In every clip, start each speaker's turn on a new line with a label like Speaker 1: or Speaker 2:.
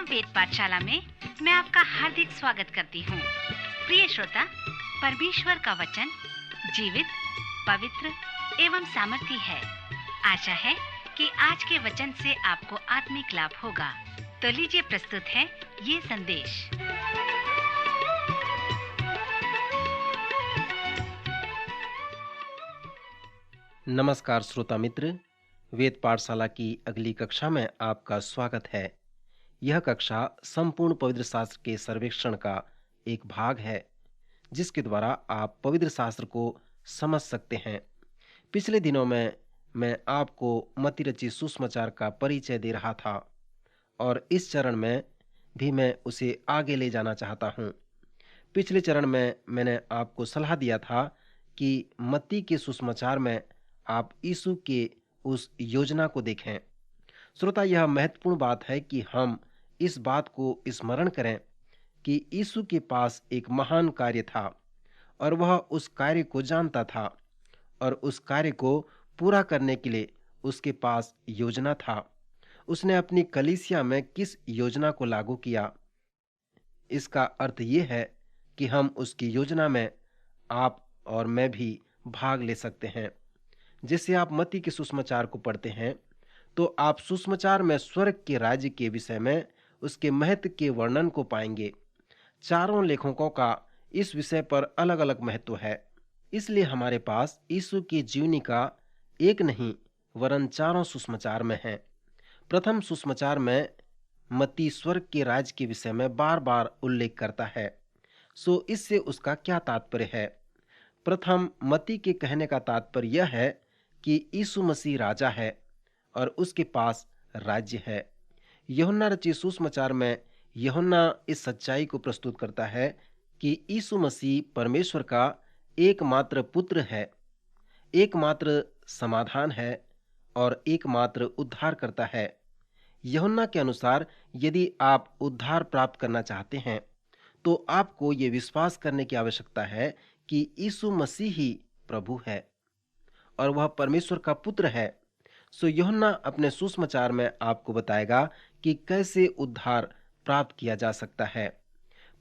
Speaker 1: कार्यक्रम वेद पाठशाला में मैं आपका हार्दिक स्वागत करती हूँ। प्रिय श्रोता, परमेश्वर का वचन जीवित, पवित्र एवं सामर्थी है। आशा है कि आज के वचन से आपको आत्मिक लाभ होगा। तो लीजिए, प्रस्तुत है ये संदेश।
Speaker 2: नमस्कार श्रोता मित्र, वेद पाठशाला की अगली कक्षा में आपका स्वागत है। यह कक्षा संपूर्ण पवित्र शास्त्र के सर्वेक्षण का एक भाग है, जिसके द्वारा आप पवित्र शास्त्र को समझ सकते हैं। पिछले दिनों में मैं आपको मत्ती रचित सुसमाचार का परिचय दे रहा था और इस चरण में भी मैं उसे आगे ले जाना चाहता हूँ। पिछले चरण में मैंने आपको सलाह दिया था कि मत्ती के सुसमाचार में आप यीशु के उस योजना को देखें। श्रोता, यह महत्वपूर्ण बात है कि हम इस बात को स्मरण करें कि यीशु के पास एक महान कार्य था और वह उस कार्य को जानता था और उस कार्य को पूरा करने के लिए उसके पास योजना था। उसने अपनी कलीसिया में किस योजना को लागू किया, इसका अर्थ ये है कि हम उसकी योजना में आप और मैं भी भाग ले सकते हैं। जैसे आप मत्ती के सुसमाचार को पढ़ते हैं तो आप सुसमाचार में स्वर्ग के राज्य के विषय में उसके महत्व के वर्णन को पाएंगे। चारों लेखकों का इस विषय पर अलग अलग महत्व है, इसलिए हमारे पास यीशु की जीवनी का एक नहीं वरन चारों सुसमाचार में है। प्रथम सुसमाचार में मत्ती स्वर्ग के राज्य के विषय में बार बार उल्लेख करता है। सो इससे उसका क्या तात्पर्य है? प्रथम मत्ती के कहने का तात्पर्य यह है कि यीशु मसीह राजा है और उसके पास राज्य है। यूहन्ना रचित सुसमाचार में यूहन्ना इस सच्चाई को प्रस्तुत करता है कि यीशु मसीह परमेश्वर का एकमात्र पुत्र है, एकमात्र समाधान है और एकमात्र उद्धार करता है। यूहन्ना के अनुसार यदि आप उद्धार प्राप्त करना चाहते हैं तो आपको ये विश्वास करने की आवश्यकता है कि यीशु मसीह ही प्रभु है और वह परमेश्वर का पुत्र है। सो यूहन्ना अपने सुसमाचार में आपको बताएगा कि कैसे उद्धार प्राप्त किया जा सकता है,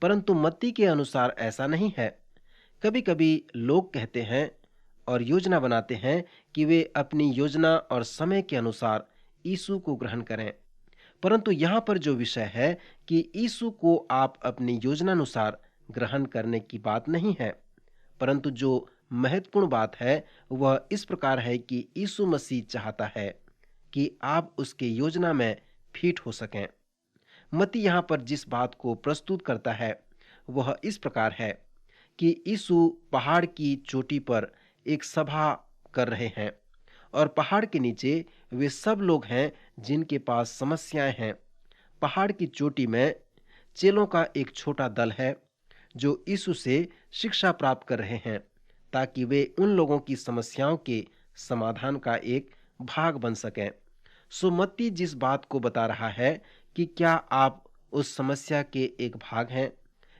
Speaker 2: परंतु मत्ती के अनुसार ऐसा नहीं है। कभी कभी लोग कहते हैं और योजना बनाते हैं कि वे अपनी योजना और समय के अनुसार यीशु को ग्रहण करें, परंतु यहाँ पर जो विषय है कि यीशु को आप अपनी योजनानुसार ग्रहण करने की बात नहीं है, परंतु जो महत्वपूर्ण बात है वह इस प्रकार है कि यीशु मसीह चाहता है कि आप उसके योजना में फिट हो सकें। मत्ती यहाँ पर जिस बात को प्रस्तुत करता है वह इस प्रकार है कि यीशु पहाड़ की चोटी पर एक सभा कर रहे हैं और पहाड़ के नीचे वे सब लोग हैं जिनके पास समस्याएं हैं। पहाड़ की चोटी में चेलों का एक छोटा दल है जो यीशु से शिक्षा प्राप्त कर रहे हैं ताकि वे उन लोगों की समस्याओं के समाधान का एक भाग बन सकें। सो मत्ती जिस बात को बता रहा है कि क्या आप उस समस्या के एक भाग हैं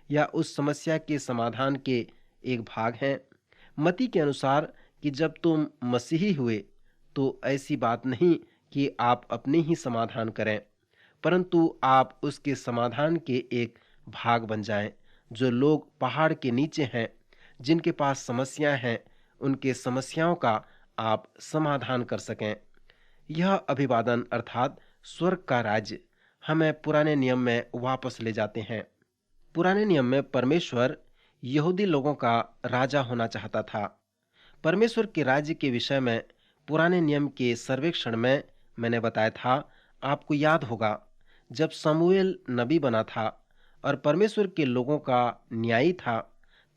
Speaker 2: या उस समस्या के समाधान के एक भाग हैं। मत्ती के अनुसार कि जब तुम मसीही हुए तो ऐसी बात नहीं कि आप अपने ही समाधान करें, परंतु आप उसके समाधान के एक भाग बन जाएं। जो लोग पहाड़ के नीचे हैं, जिनके पास समस्याएं हैं, उनके समस्याओं का आप समाधान कर सकें। यह अभिवादन अर्थात स्वर्ग का राज्य हमें पुराने नियम में वापस ले जाते हैं। पुराने नियम में परमेश्वर यहूदी लोगों का राजा होना चाहता था। परमेश्वर के राज्य के विषय में पुराने नियम के सर्वेक्षण में मैंने बताया था, आपको याद होगा जब शमूएल नबी बना था और परमेश्वर के लोगों का न्यायी था,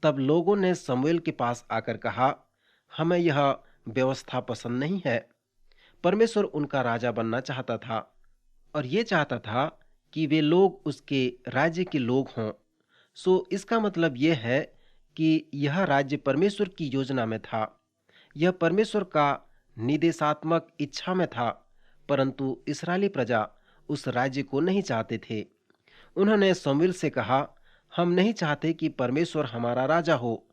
Speaker 2: तब लोगों ने शमूएल के पास आकर कहा, हमें यह व्यवस्था पसंद नहीं है। परमेश्वर उनका राजा बनना चाहता था और ये चाहता था कि वे लोग उसके राज्य के लोग हों। सो इसका मतलब यह है कि यह राज्य परमेश्वर की योजना में था, यह परमेश्वर का निर्देशात्मक इच्छा में था, परंतु इस्राएली प्रजा उस राज्य को नहीं चाहते थे। उन्होंने शमूएल से कहा, हम नहीं चाहते कि परमेश्वर हमारा राजा हो,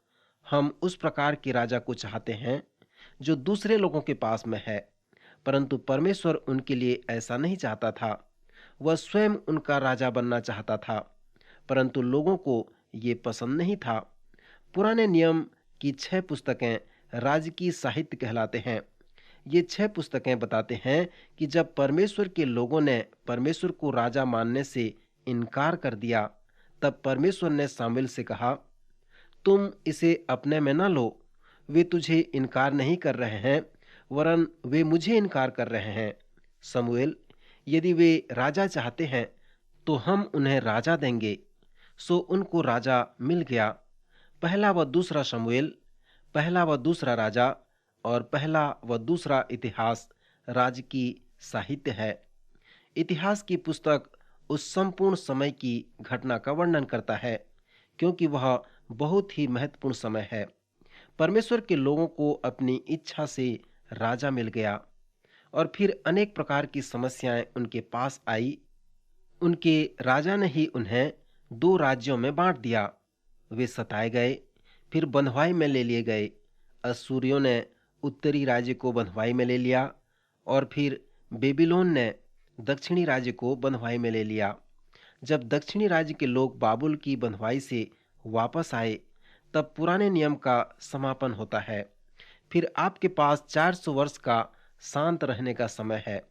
Speaker 2: हम उस प्रकार के राजा को चाहते हैं जो दूसरे लोगों के पास में है। परंतु परमेश्वर उनके लिए ऐसा नहीं चाहता था। वह स्वयं उनका राजा बनना चाहता था, परंतु लोगों को ये पसंद नहीं था। पुराने नियम की 6 पुस्तकें राजकीय साहित्य कहलाते हैं। ये 6 पुस्तकें बताते हैं कि जब परमेश्वर के लोगों ने परमेश्वर को राजा मानने से इनकार कर दिया, तब परमेश्वर ने सामुएल से कहा, तुम इसे अपने में न लो। वे तुझे इनकार नहीं कर रहे हैं, वरन वे मुझे इनकार कर रहे हैं। समूएल, यदि वे राजा चाहते हैं तो हम उन्हें राजा देंगे। सो उनको राजा मिल गया। पहला व दूसरा शमूएल, पहला व दूसरा राजा और पहला व दूसरा इतिहास राजकीय साहित्य है। इतिहास की पुस्तक उस संपूर्ण समय की घटना का वर्णन करता है, क्योंकि वह बहुत ही महत्वपूर्ण समय है। परमेश्वर के लोगों को अपनी इच्छा से राजा मिल गया और फिर अनेक प्रकार की समस्याएं उनके पास आई। उनके राजा ने ही उन्हें 2 राज्यों में बांट दिया। वे सताए गए, फिर बंधुआई में ले लिए गए। अश्शूरियों ने उत्तरी राज्य को बंधुआई में ले लिया और फिर बेबीलोन ने दक्षिणी राज्य को बंधुआई में ले लिया। जब दक्षिणी राज्य के लोग बाबुल की बंधुआई से वापस आए, तब पुराने नियम का समापन होता है। फिर आपके पास 400 वर्ष का शांत रहने का समय है।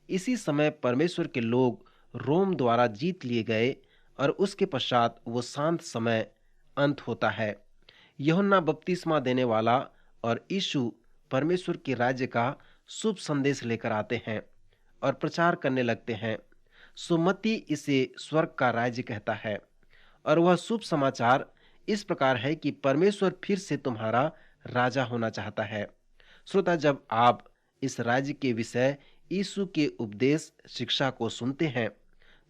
Speaker 2: इसी समय परमेश्वर के लोग रोम द्वारा जीत लिए गए और उसके पश्चात वो शांत समय अंत होता है। यूहन्ना बपतिस्मा देने वाला और यीशु परमेश्वर के राज्य का शुभ संदेश लेकर आते हैं और प्रचार करने लगते हैं। सुमति इसे स्वर्ग का राज्य कहता है और वह शुभ समाचार इस प्रकार है कि परमेश्वर फिर से तुम्हारा राजा होना चाहता है। श्रोता, जब आप इस राज्य के विषय यीशु के उपदेश शिक्षा को सुनते हैं,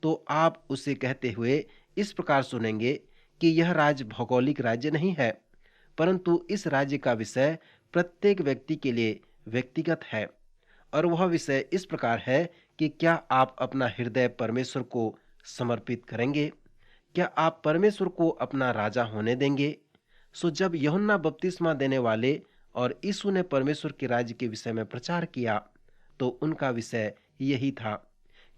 Speaker 2: तो आप उसे कहते हुए इस प्रकार सुनेंगे कि यह राज्य भौगोलिक राज्य नहीं है, परंतु इस राज्य का विषय प्रत्येक व्यक्ति के लिए व्यक्तिगत है। और वह विषय इस प्रकार है कि क्या आप अपना हृदय परमेश्वर को समर्पित करेंगे? क्या आप परमेश्वर को अपना राजा होने देंगे? सो जब यूहन्ना बपतिस्मा देने वाले और यीशु ने परमेश्वर के राज्य के विषय में प्रचार किया, तो उनका विषय यही था,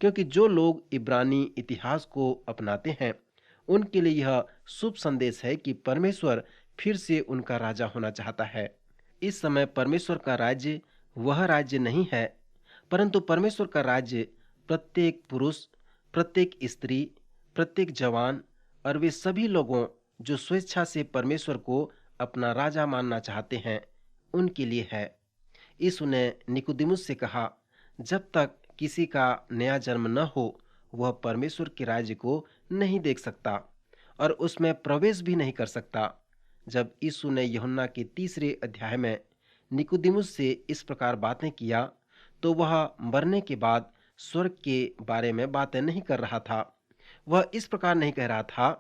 Speaker 2: क्योंकि जो लोग इब्रानी इतिहास को अपनाते हैं, उनके लिए यह शुभ संदेश है कि परमेश्वर फिर से उनका राजा होना चाहता है। इस समय परमेश्वर का राज्य वह राज्य नहीं है, परंतु परमेश्वर का राज्य प्रत्येक पुरुष, प्रत्येक स्त्री, प्रत्येक जवान और वे सभी लोगों जो स्वेच्छा से परमेश्वर को अपना राजा मानना चाहते हैं, उनके लिए है। यीशु ने निकोदेमुस से कहा, जब तक किसी का नया जन्म न हो, वह परमेश्वर के राज्य को नहीं देख सकता और उसमें प्रवेश भी नहीं कर सकता। जब यीशु ने यूहन्ना के 3 अध्याय में निकोदेमुस से इस प्रकार बातें किया, तो वह मरने के बाद स्वर्ग के बारे में बातें नहीं कर रहा था। वह इस प्रकार नहीं कह रहा था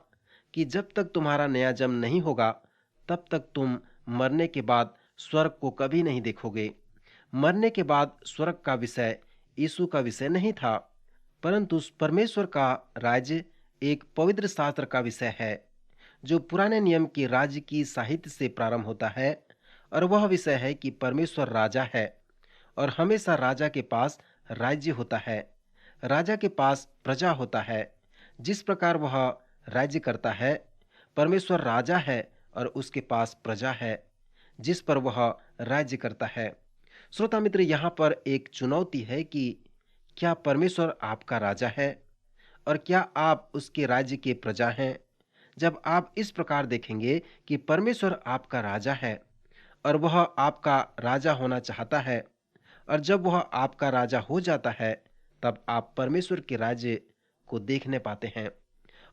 Speaker 2: कि जब तक तुम्हारा नया जन्म नहीं होगा, तब तक तुम मरने के बाद स्वर्ग को कभी नहीं देखोगे। मरने के बाद स्वर्ग का विषय यीशु का विषय नहीं था, परंतु परमेश्वर का राज्य एक पवित्र शास्त्र का विषय है, जो पुराने नियम के राज्य की साहित्य से प्रारंभ होता है। और वह विषय है कि परमेश्वर राजा है और हमेशा राजा के पास राज्य होता है। राजा के पास प्रजा होता है। जिस प्रकार वह राज्य करता है, परमेश्वर राजा है और उसके पास प्रजा है जिस पर वह राज्य करता है। श्रोता मित्र, यहाँ पर एक चुनौती है कि क्या परमेश्वर आपका राजा है और क्या आप उसके राज्य के प्रजा हैं? जब आप इस प्रकार देखेंगे कि परमेश्वर आपका राजा है और वह आपका राजा होना चाहता है, और जब वह आपका राजा हो जाता है, तब आप परमेश्वर के राज्य को देखने पाते हैं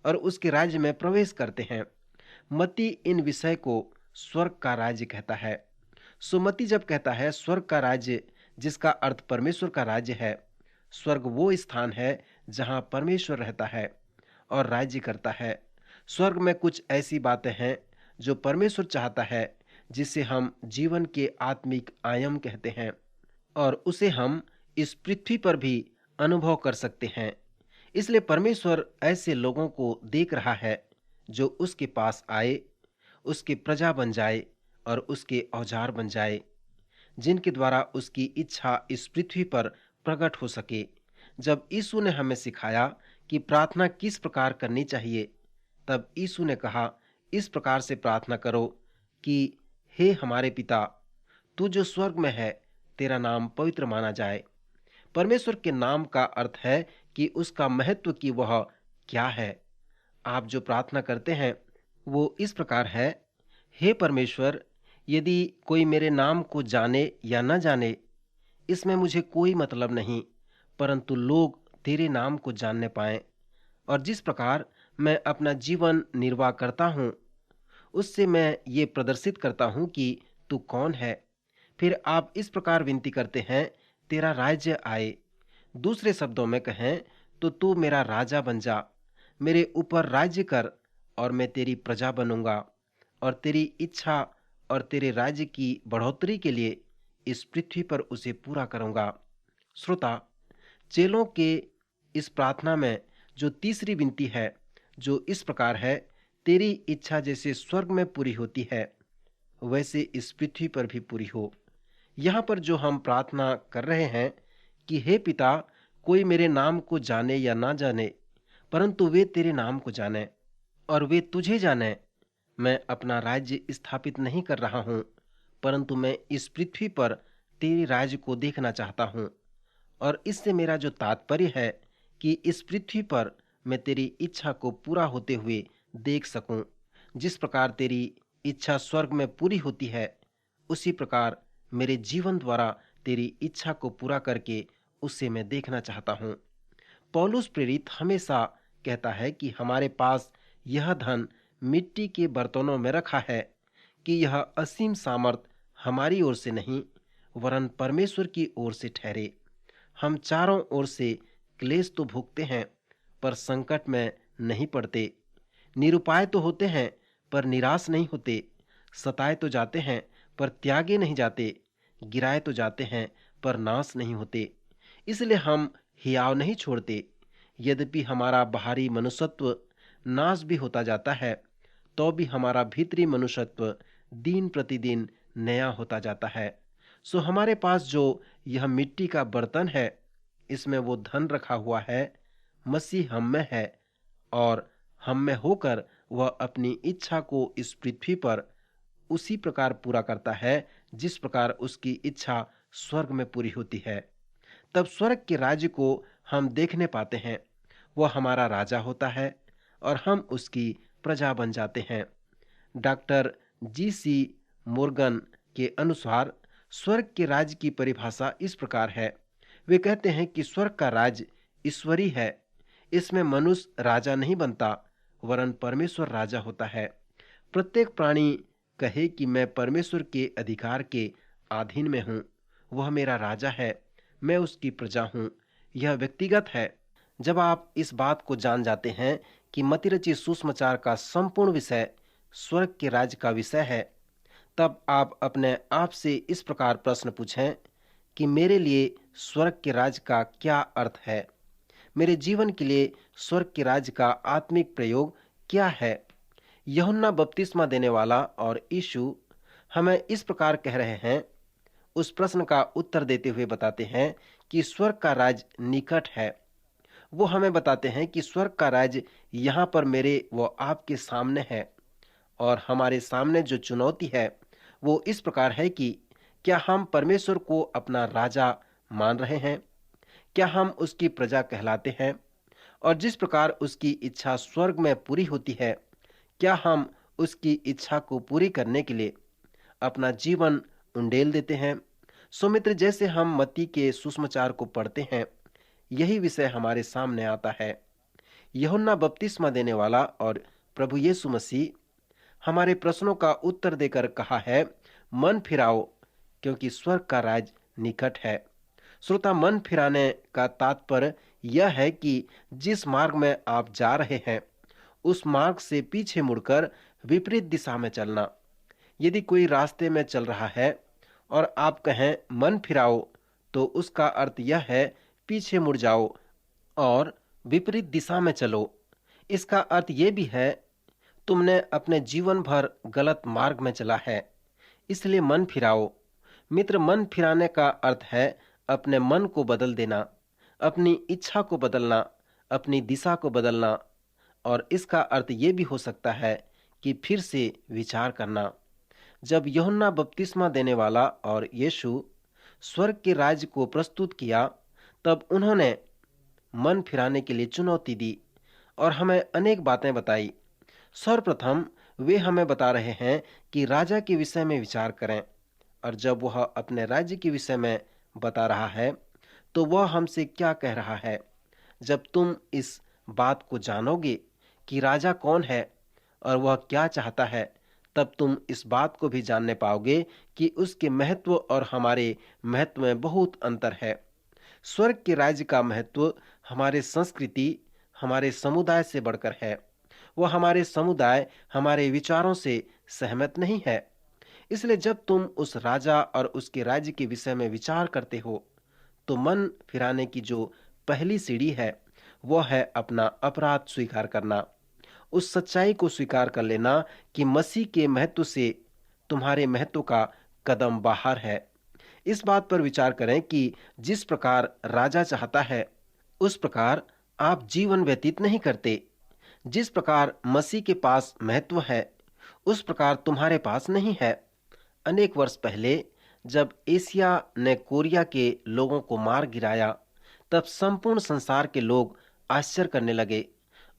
Speaker 2: और उसके राज्य में प्रवेश करते हैं। मत्ती इन विषय को स्वर्ग का राज्य कहता है। सुमति जब कहता है स्वर्ग का राज्य, जिसका अर्थ परमेश्वर का राज्य है, स्वर्ग वो स्थान है जहां परमेश्वर रहता है और राज्य करता है। स्वर्ग में कुछ ऐसी बातें हैं जो परमेश्वर चाहता है, जिसे हम जीवन के आत्मिक आयाम कहते हैं, और उसे हम इस पृथ्वी पर भी अनुभव कर सकते हैं। इसलिए परमेश्वर ऐसे लोगों को देख रहा है जो उसके पास आए, उसके प्रजा बन जाए और उसके औजार बन जाए, जिनके द्वारा उसकी इच्छा इस पृथ्वी पर प्रकट हो सके, जब यीशु ने हमें सिखाया कि प्रार्थना किस प्रकार करनी चाहिए, तब यीशु ने कहा, इस प्रकार से प्रार्थना करो कि हे हमारे पिता, तू जो स्वर्ग में है, तेरा नाम पवित्र माना जाए। परमेश्वर के नाम का अर्थ है कि उसका महत्व कि वह क्या है। आप जो प्रार्थना करते हैं वो इस प्रकार है, हे परमेश्वर, यदि कोई मेरे नाम को जाने या न जाने, इसमें मुझे कोई मतलब नहीं, परंतु लोग तेरे नाम को जानने पाएं। और जिस प्रकार मैं अपना जीवन निर्वाह करता हूँ, उससे मैं ये प्रदर्शित करता हूँ कि तू कौन है। फिर आप इस प्रकार विनती करते हैं, तेरा राज्य आए। दूसरे शब्दों में कहें तो तू मेरा राजा बन जा, मेरे ऊपर राज्य कर, और मैं तेरी प्रजा बनूंगा और तेरी इच्छा और तेरे राज्य की बढ़ोतरी के लिए इस पृथ्वी पर उसे पूरा करूंगा। श्रोता, चेलों के इस प्रार्थना में जो तीसरी विनती है, जो इस प्रकार है, तेरी इच्छा जैसे स्वर्ग में पूरी होती है, वैसे इस पृथ्वी पर भी पूरी हो। यहाँ पर जो हम प्रार्थना कर रहे हैं कि हे पिता, कोई मेरे नाम को जाने या ना जाने, परंतु वे तेरे नाम को जाने और वे तुझे जाने। मैं अपना राज्य स्थापित नहीं कर रहा हूँ, परंतु मैं इस पृथ्वी पर तेरे राज्य को देखना चाहता हूँ। और इससे मेरा जो तात्पर्य है कि इस पृथ्वी पर मैं तेरी इच्छा को पूरा होते हुए देख सकूं। जिस प्रकार तेरी इच्छा स्वर्ग में पूरी होती है, उसी प्रकार मेरे जीवन द्वारा तेरी इच्छा को पूरा करके उसे मैं देखना चाहता हूँ। पौलुस प्रेरित हमेशा कहता है कि हमारे पास यह धन मिट्टी के बर्तनों में रखा है, कि यह असीम सामर्थ हमारी ओर से नहीं, वरन परमेश्वर की ओर से ठहरे। हम चारों ओर से क्लेश तो भोगते हैं, पर संकट में नहीं पड़ते। निरुपाय तो होते हैं, पर निराश नहीं होते। सताए तो जाते हैं, पर त्यागे नहीं जाते। गिराए तो जाते हैं, पर नाश नहीं होते। इसलिए हम हियाव नहीं छोड़ते। यद्यपि हमारा बाहरी मनुष्यत्व नाश भी होता जाता है, तो भी हमारा भीतरी मनुष्यत्व दिन प्रतिदिन नया होता जाता है। सो हमारे पास जो यह मिट्टी का बर्तन है, इसमें वो धन रखा हुआ है। मसीह हम में है और हम में होकर वह अपनी इच्छा को इस पृथ्वी पर उसी प्रकार पूरा करता है जिस प्रकार उसकी इच्छा स्वर्ग में पूरी होती है। तब स्वर्ग के राज्य को हम देखने पाते हैं। वह हमारा राजा होता है और हम उसकी प्रजा बन जाते हैं। Doctor GC. मोर्गन के अनुसार स्वर्ग के राज्य की परिभाषा इस प्रकार है। वे कहते हैं कि स्वर्ग का राज्य ईश्वरी है। इसमें मनुष्य राजा नहीं बनता, वरन परमेश्वर राजा होता है। प्रत्येक प्राणी कहे कि मैं परमेश्वर के अधिकार के अधीन में हूँ। वह मेरा राजा है, मैं उसकी प्रजा हूँ। यह व्यक्तिगत है। जब आप इस बात को जान जाते हैं कि मत्ती रचित सुसमाचार का संपूर्ण विषय स्वर्ग के राज्य का विषय है, तब आप अपने आप से इस प्रकार प्रश्न पूछें कि मेरे लिए स्वर्ग के राज्य का क्या अर्थ है। मेरे जीवन के लिए स्वर्ग के राज्य का आत्मिक प्रयोग क्या है। यूहन्ना बपतिस्मा देने वाला और यीशु हमें इस प्रकार कह रहे हैं। उस प्रश्न का उत्तर देते हुए बताते हैं कि स्वर्ग का राज्य निकट है। वो हमें बताते हैं कि स्वर्ग का राज्य यहाँ पर मेरे व आपके सामने है। और हमारे सामने जो चुनौती है वो इस प्रकार है कि क्या हम परमेश्वर को अपना राजा मान रहे हैं? क्या हम उसकी प्रजा कहलाते हैं? और जिस प्रकार उसकी इच्छा स्वर्ग में पूरी होती है, क्या हम उसकी इच्छा को पूरी करने के लिए अपना जीवन उंडेल देते हैं? सो मित्र, जैसे हम मत्ती के सुसमाचार को पढ़ते हैं, यही विषय हमारे सामने आता है। यूहन्ना बपतिस्मा देने वाला और प्रभु यीशु मसीह हमारे प्रश्नों का उत्तर देकर कहा है, मन फिराओ, क्योंकि स्वर्ग का राज्य निकट है। श्रोता, मन फिराने का तात्पर्य यह है कि जिस मार्ग में आप जा रहे हैं, उस मार्ग से पीछे मुड़कर विपरीत दिशा में चलना। यदि कोई रास्ते में चल रहा है और आप कहें मन फिराओ, तो उसका अर्थ यह है पीछे मुड़ जाओ और विपरीत दिशा में चलो। इसका अर्थ यह भी है तुमने अपने जीवन भर गलत मार्ग में चला है, इसलिए मन फिराओ। मित्र, मन फिराने का अर्थ है अपने मन को बदल देना। अपनी इच्छा को बदलना, अपनी दिशा को बदलना। और इसका अर्थ ये भी हो सकता है कि फिर से विचार करना। जब यूहन्ना बपतिस्मा देने वाला और यीशु स्वर्ग के राज्य को प्रस्तुत किया, तब उन्होंने मन फिराने के लिए चुनौती दी और हमें अनेक बातें बताई। सर्वप्रथम वे हमें बता रहे हैं कि राजा के विषय में विचार करें, और जब वह अपने राज्य के विषय में बता रहा है तो वह हमसे क्या कह रहा है। जब तुम इस बात को जानोगे कि राजा कौन है और वह क्या चाहता है, तब तुम इस बात को भी जानने पाओगे कि उसके महत्व और हमारे महत्व में बहुत अंतर है। स्वर्ग के राज्य का महत्व हमारे संस्कृति, हमारे समुदाय से बढ़कर है। वह हमारे समुदाय, हमारे विचारों से सहमत नहीं है। इसलिए जब तुम उस राजा और उसके राज्य के विषय में विचार करते हो, तो मन फिराने की जो पहली सीढ़ी है, वह है अपना अपराध स्वीकार करना। उस सच्चाई को स्वीकार कर लेना कि मसीह के महत्व से तुम्हारे महत्व का कदम बाहर है। इस बात पर विचार करें कि जिस प्रकार राजा चाहता है, उस प्रकार आप जीवन व्यतीत नहीं करते। जिस प्रकार मसीह के पास महत्व है, उस प्रकार तुम्हारे पास नहीं है। अनेक वर्ष पहले जब एशिया ने कोरिया के लोगों को मार गिराया, तब संपूर्ण संसार के लोग आश्चर्य करने लगे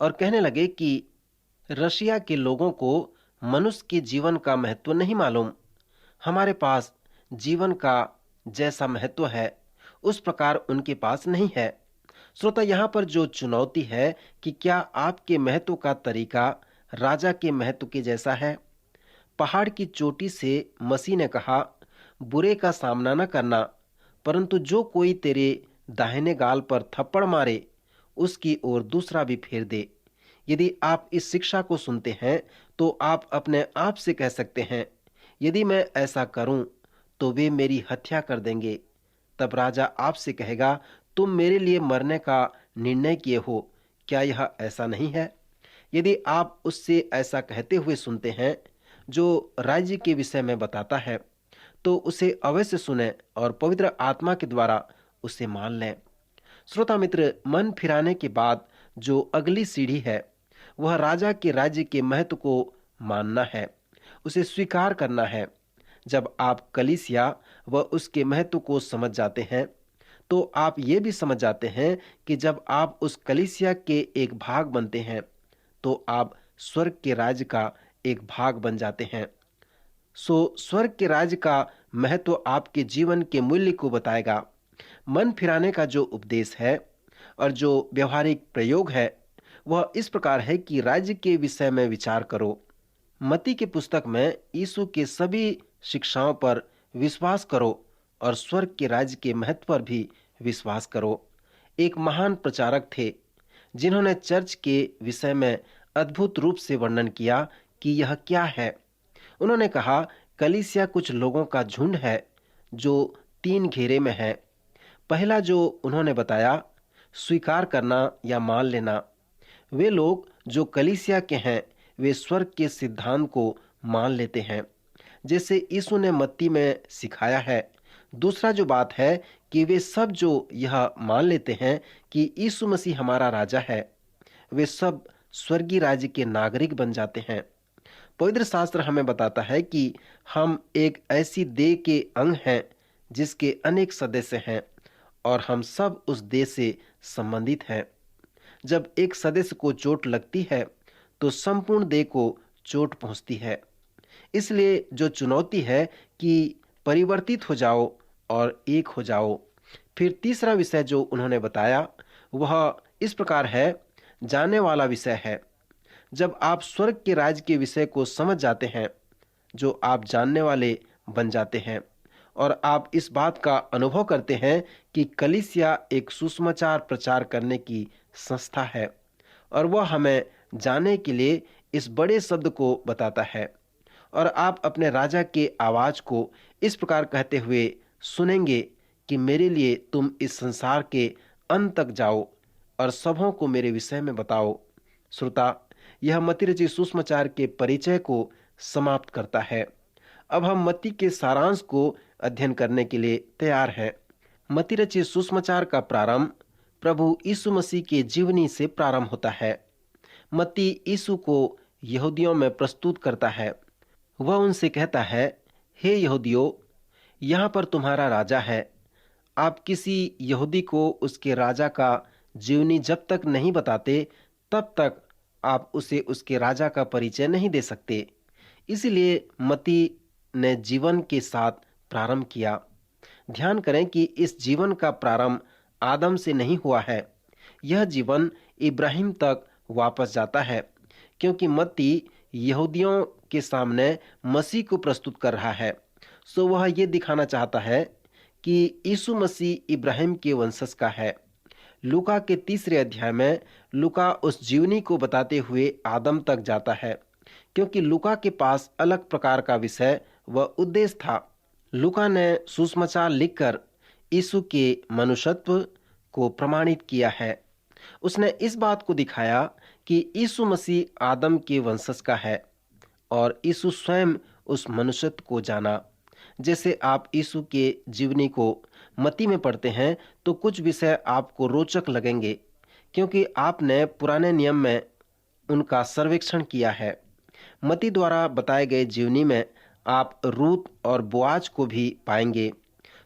Speaker 2: और कहने लगे कि रशिया के लोगों को मनुष्य के जीवन का महत्व नहीं मालूम। हमारे पास जीवन का जैसा महत्व है, उस प्रकार उनके पास नहीं है। श्रोता, यहाँ पर जो चुनौती है कि क्या आपके महत्व का तरीका राजा के महत्व के जैसा है। पहाड़ की चोटी से मसीह ने कहा, बुरे का सामना न करना, परंतु जो कोई तेरे दाहिने गाल पर थप्पड़ मारे, उसकी ओर दूसरा भी फेर दे। यदि आप इस शिक्षा को सुनते हैं तो आप अपने आप से कह सकते हैं, यदि मैं ऐसा करूं तो वे मेरी हत्या कर देंगे। तब राजा आपसे कहेगा, तुम मेरे लिए मरने का निर्णय किए हो, क्या यह ऐसा नहीं है? यदि आप उससे ऐसा कहते हुए सुनते हैं जो राज्य के विषय में बताता है, तो उसे अवश्य सुने और पवित्र आत्मा के द्वारा उसे मान लें। श्रोता मित्र, मन फिराने के बाद जो अगली सीढ़ी है, वह राजा के राज्य के महत्व को मानना है, उसे स्वीकार करना है। जब आप कलीसिया व उसके महत्व को समझ जाते हैं, तो आप ये भी समझ जाते हैं कि जब आप उस कलीसिया के एक भाग बनते हैं, तो आप स्वर्ग के राज्य का एक भाग बन जाते हैं। सो स्वर्ग के राज्य का महत्व आपके जीवन के मूल्य को बताएगा। मन फिराने का जो उपदेश है और जो व्यवहारिक प्रयोग है, वह इस प्रकार है कि राज्य के विषय में विचार करो। मत्ती की पुस्तक में यीशु के सभी शिक्षाओं पर विश्वास करो और स्वर्ग के राज्य के महत्व पर भी विश्वास करो। एक महान प्रचारक थे जिन्होंने चर्च के विषय में अद्भुत रूप से वर्णन किया कि यह क्या है। उन्होंने कहा, कलीसिया कुछ लोगों का झुंड है जो 3 घेरे में है। पहला जो उन्होंने बताया, स्वीकार करना या मान लेना। वे लोग जो कलीसिया के हैं, वे स्वर्ग के सिद्धांत को मान लेते हैं, जैसे यीशु ने मत्ती में सिखाया है। दूसरा जो बात है कि वे सब जो यह मान लेते हैं कि यीशु मसीह हमारा राजा है, वे सब स्वर्गीय राज्य के नागरिक बन जाते हैं। पवित्र शास्त्र हमें बताता है कि हम एक ऐसी देह के अंग हैं जिसके अनेक सदस्य हैं और हम सब उस देह से संबंधित हैं। जब एक सदस्य को चोट लगती है तो संपूर्ण देह को चोट पहुंचती है। इसलिए जो चुनौती है कि परिवर्तित हो जाओ और एक हो जाओ। फिर तीसरा विषय जो उन्होंने बताया, वह इस प्रकार है, जानने वाला विषय है। जब आप स्वर्ग के राज्य के विषय को समझ जाते हैं, जो आप जानने वाले बन जाते हैं और आप इस बात का अनुभव करते हैं कि कलीसिया एक सुसमाचार प्रचार करने की संस्था है और वह हमें जानने के लिए इस बड़े शब्द को बताता है। और आप अपने राजा के आवाज को इस प्रकार कहते हुए सुनेंगे कि मेरे लिए तुम इस संसार के अंत तक जाओ और सबों को मेरे विषय में बताओ। श्रोता, यह मत्ती रचित सुसमाचार के परिचय को समाप्त करता है। अब हम मत्ती के सारांश को अध्ययन करने के लिए तैयार हैं। मत्ती रचित सुसमाचार का प्रारंभ प्रभु यीशु मसीह के जीवनी से प्रारंभ होता है। मत्ती यीशु को यहूदियों में प्रस्तुत करता है। वह उनसे कहता है, हे यहूदियों, यहाँ पर तुम्हारा राजा है। आप किसी यहूदी को उसके राजा का जीवनी जब तक नहीं बताते, तब तक आप उसे उसके राजा का परिचय नहीं दे सकते। इसलिए मत्ती ने जीवन के साथ प्रारंभ किया। ध्यान करें कि इस जीवन का प्रारंभ आदम से नहीं हुआ है। यह जीवन इब्राहिम तक वापस जाता है, क्योंकि मत्ती यहूदियों के सामने मसीह को प्रस्तुत कर रहा है। सो वह ये दिखाना चाहता है कि यीशु मसीह इब्राहिम के वंशज का है। लूका के 3 अध्याय में लूका उस जीवनी को बताते हुए आदम तक जाता है, क्योंकि लूका के पास अलग प्रकार का विषय व उद्देश्य था। लूका ने सुसमाचार लिखकर यीशु के मनुष्यत्व को प्रमाणित किया है। उसने इस बात को दिखाया कि यीशु मसीह आदम के वंशज का है और यीशु स्वयं उस मनुष्यत्व को जाना। जैसे आप यीशु के जीवनी को मत्ती में पढ़ते हैं तो कुछ विषय आपको रोचक लगेंगे, क्योंकि आपने पुराने नियम में उनका सर्वेक्षण किया है। मत्ती द्वारा बताए गए जीवनी में आप रूत और बोआज को भी पाएंगे।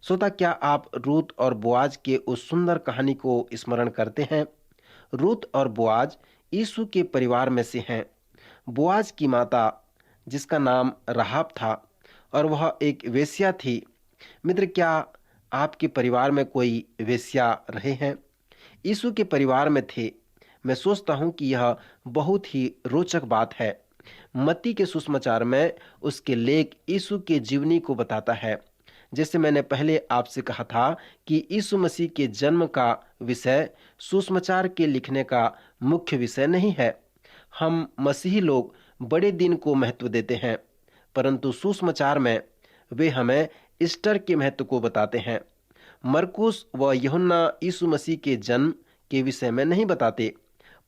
Speaker 2: श्रोता, क्या आप रूत और बोआज के उस सुंदर कहानी को स्मरण करते हैं? रूत और बोआज यीशु के परिवार में से हैं। बोआज की माता, जिसका नाम राहाब था, और वह एक वेश्या थी। मित्र, क्या आपके परिवार में कोई वेश्या रहे हैं? यीशु के परिवार में थे। मैं सोचता हूं कि यह बहुत ही रोचक बात है। मत्ती के सुसमाचार में उसके लेख यीशु के जीवनी को बताता है। जैसे मैंने पहले आपसे कहा था कि यीशु मसीह के जन्म का विषय सुसमाचार के लिखने का मुख्य विषय नहीं है। हम मसीही लोग बड़े दिन को महत्व देते हैं, परंतु सुसमाचार में वे हमें ईस्टर के महत्व को बताते हैं। मरकुस व यूहन्ना यीशु मसीह के जन्म के विषय में नहीं बताते,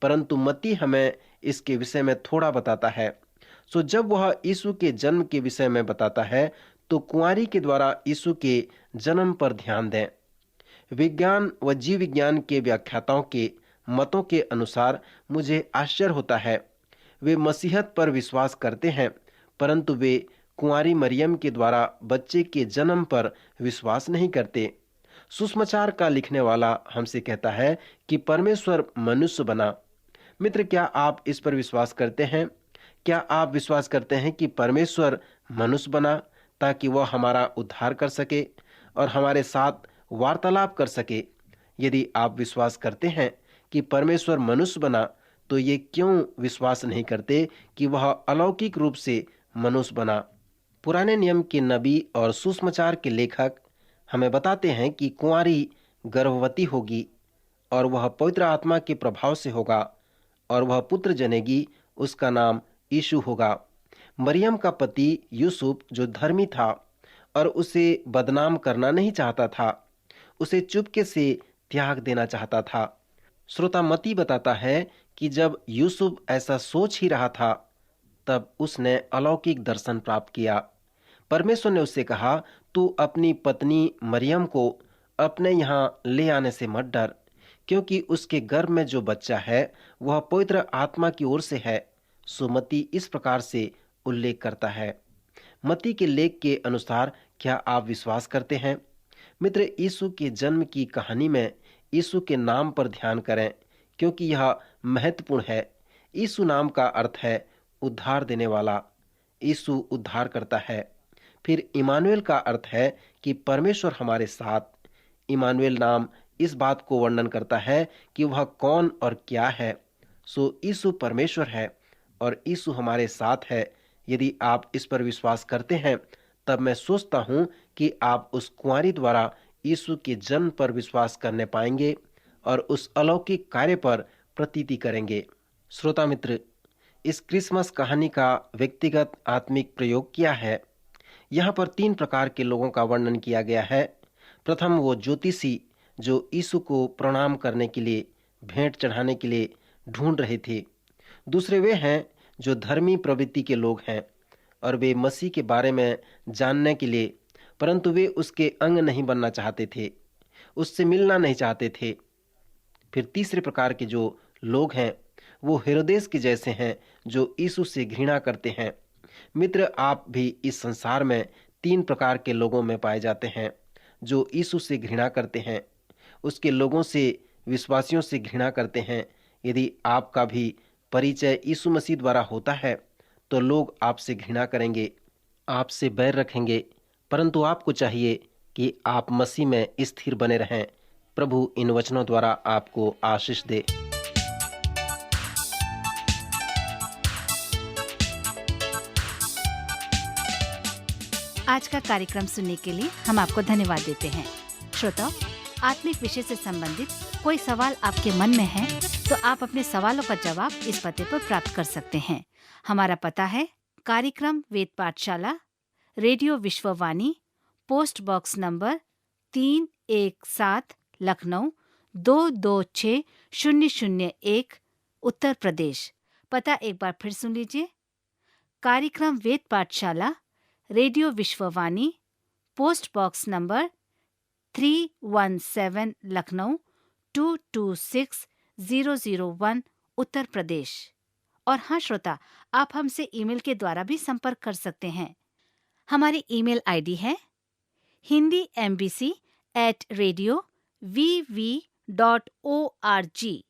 Speaker 2: परंतु मत्ती हमें इसके विषय में थोड़ा बताता है। सो जब वह यीशु के जन्म के विषय में बताता है तो कुंवारी के द्वारा यीशु के जन्म पर ध्यान दें। विज्ञान व जीव विज्ञान के व्याख्याताओं के मतों के अनुसार मुझे आश्चर्य होता है। वे मसीहत पर विश्वास करते हैं, परंतु वे कुंवारी मरियम के द्वारा बच्चे के जन्म पर विश्वास नहीं करते। सुसमाचार का लिखने वाला हमसे कहता है कि परमेश्वर मनुष्य बना। मित्र, क्या आप इस पर विश्वास करते हैं? क्या आप विश्वास करते हैं कि परमेश्वर मनुष्य बना ताकि वह हमारा उद्धार कर सके और हमारे साथ वार्तालाप कर सके? यदि आप विश्वास करते हैं कि परमेश्वर मनुष्य बना, तो ये क्यों विश्वास नहीं करते कि वह अलौकिक रूप से मनुष्य बना? पुराने नियम के नबी और सुसमाचार के लेखक हमें बताते हैं कि कुंवारी गर्भवती होगी और वह पवित्र आत्मा के प्रभाव से होगा और वह पुत्र जनेगी। उसका नाम यीशु होगा। मरियम का पति यूसुफ, जो धर्मी था और उसे बदनाम करना नहीं चाहता था, उसे चुपके से त्याग देना चाहता था। श्रोता, मत्ती बताता है कि जब यूसुफ ऐसा सोच ही रहा था, तब उसने अलौकिक दर्शन प्राप्त किया। परमेश्वर ने उससे कहा, तू अपनी पत्नी मरियम को अपने यहाँ ले आने से मत डर, क्योंकि उसके गर्भ में जो बच्चा है वह पवित्र आत्मा की ओर से है। सो मत्ती इस प्रकार से उल्लेख करता है। मत्ती के लेख के अनुसार क्या आप विश्वास करते हैं? मित्र, यीशु के जन्म की कहानी में यीशु के नाम पर ध्यान करें, क्योंकि यह महत्वपूर्ण है। यीशु नाम का अर्थ है उद्धार देने वाला। यीशु उद्धार करता है। फिर इमानुएल का अर्थ है कि परमेश्वर हमारे साथ। इमानुएल नाम इस बात को वर्णन करता है कि वह कौन और क्या है। सो यीशु परमेश्वर है और यीशु हमारे साथ है। यदि आप इस पर विश्वास करते हैं, तब मैं सोचता हूं कि आप उस कुंवारी द्वारा यीशु के जन्म पर विश्वास करने पाएंगे और उस अलौकिक कार्य पर प्रतीति करेंगे। श्रोता मित्र, इस क्रिसमस कहानी का व्यक्तिगत आत्मिक प्रयोग किया है। यहाँ पर 3 प्रकार के लोगों का वर्णन किया गया है। प्रथम वो ज्योतिषी, जो यीशु को प्रणाम करने के लिए, भेंट चढ़ाने के लिए ढूंढ रहे थे। दूसरे वे हैं जो धर्मी प्रवृत्ति के लोग हैं और वे मसीह के बारे में जानने के लिए, परंतु वे उसके अंग नहीं बनना चाहते थे, उससे मिलना नहीं चाहते थे। फिर तीसरे प्रकार के जो लोग हैं वो हेरोदेस के जैसे हैं, जो यीशु से घृणा करते हैं। मित्र, आप भी इस संसार में तीन प्रकार के लोगों में पाए जाते हैं। जो यीशु से घृणा करते हैं, उसके लोगों से, विश्वासियों से घृणा करते हैं। यदि आपका भी परिचय यीशु मसीह द्वारा होता है तो लोग आपसे घृणा करेंगे, आपसे बैर रखेंगे, परंतु आपको चाहिए कि आप मसीह में स्थिर बने रहें। प्रभु इन वचनों द्वारा आपको आशीष दे।
Speaker 1: आज का कार्यक्रम सुनने के लिए हम आपको धन्यवाद देते हैं। श्रोताओ, आत्मिक विषय से संबंधित कोई सवाल आपके मन में है तो आप अपने सवालों का जवाब इस पते पर प्राप्त कर सकते हैं। हमारा पता है कार्यक्रम Ved Pathshala, radio Vishwavani, post box number 317, Lucknow 226001, Uttar Pradesh. पता एक बार फिर सुन लीजिए। कार्यक्रम Ved Pathshala, radio Vishwavani, post box number 317, Lucknow 226001, Uttar Pradesh. और हाँ श्रोता, आप हमसे ईमेल के द्वारा भी संपर्क कर सकते हैं। हमारी ईमेल आईडी है hindiembc@radiovv.org,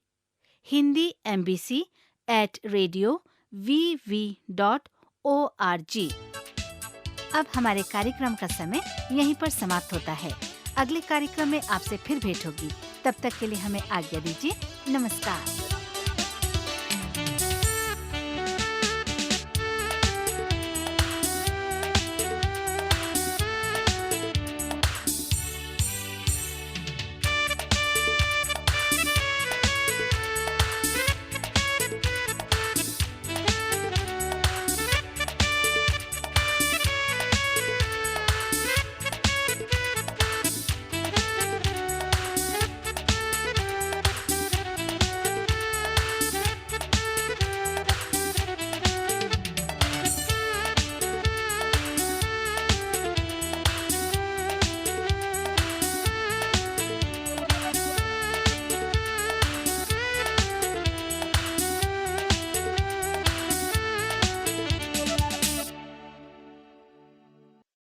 Speaker 1: hindiembc@radiovv.org। अब हमारे कार्यक्रम का समय यहीं पर समाप्त होता है। अगले कार्यक्रम में आपसे फिर भेंट होगी। तब तक के लिए हमें आज्ञा दीजिए। नमस्कार।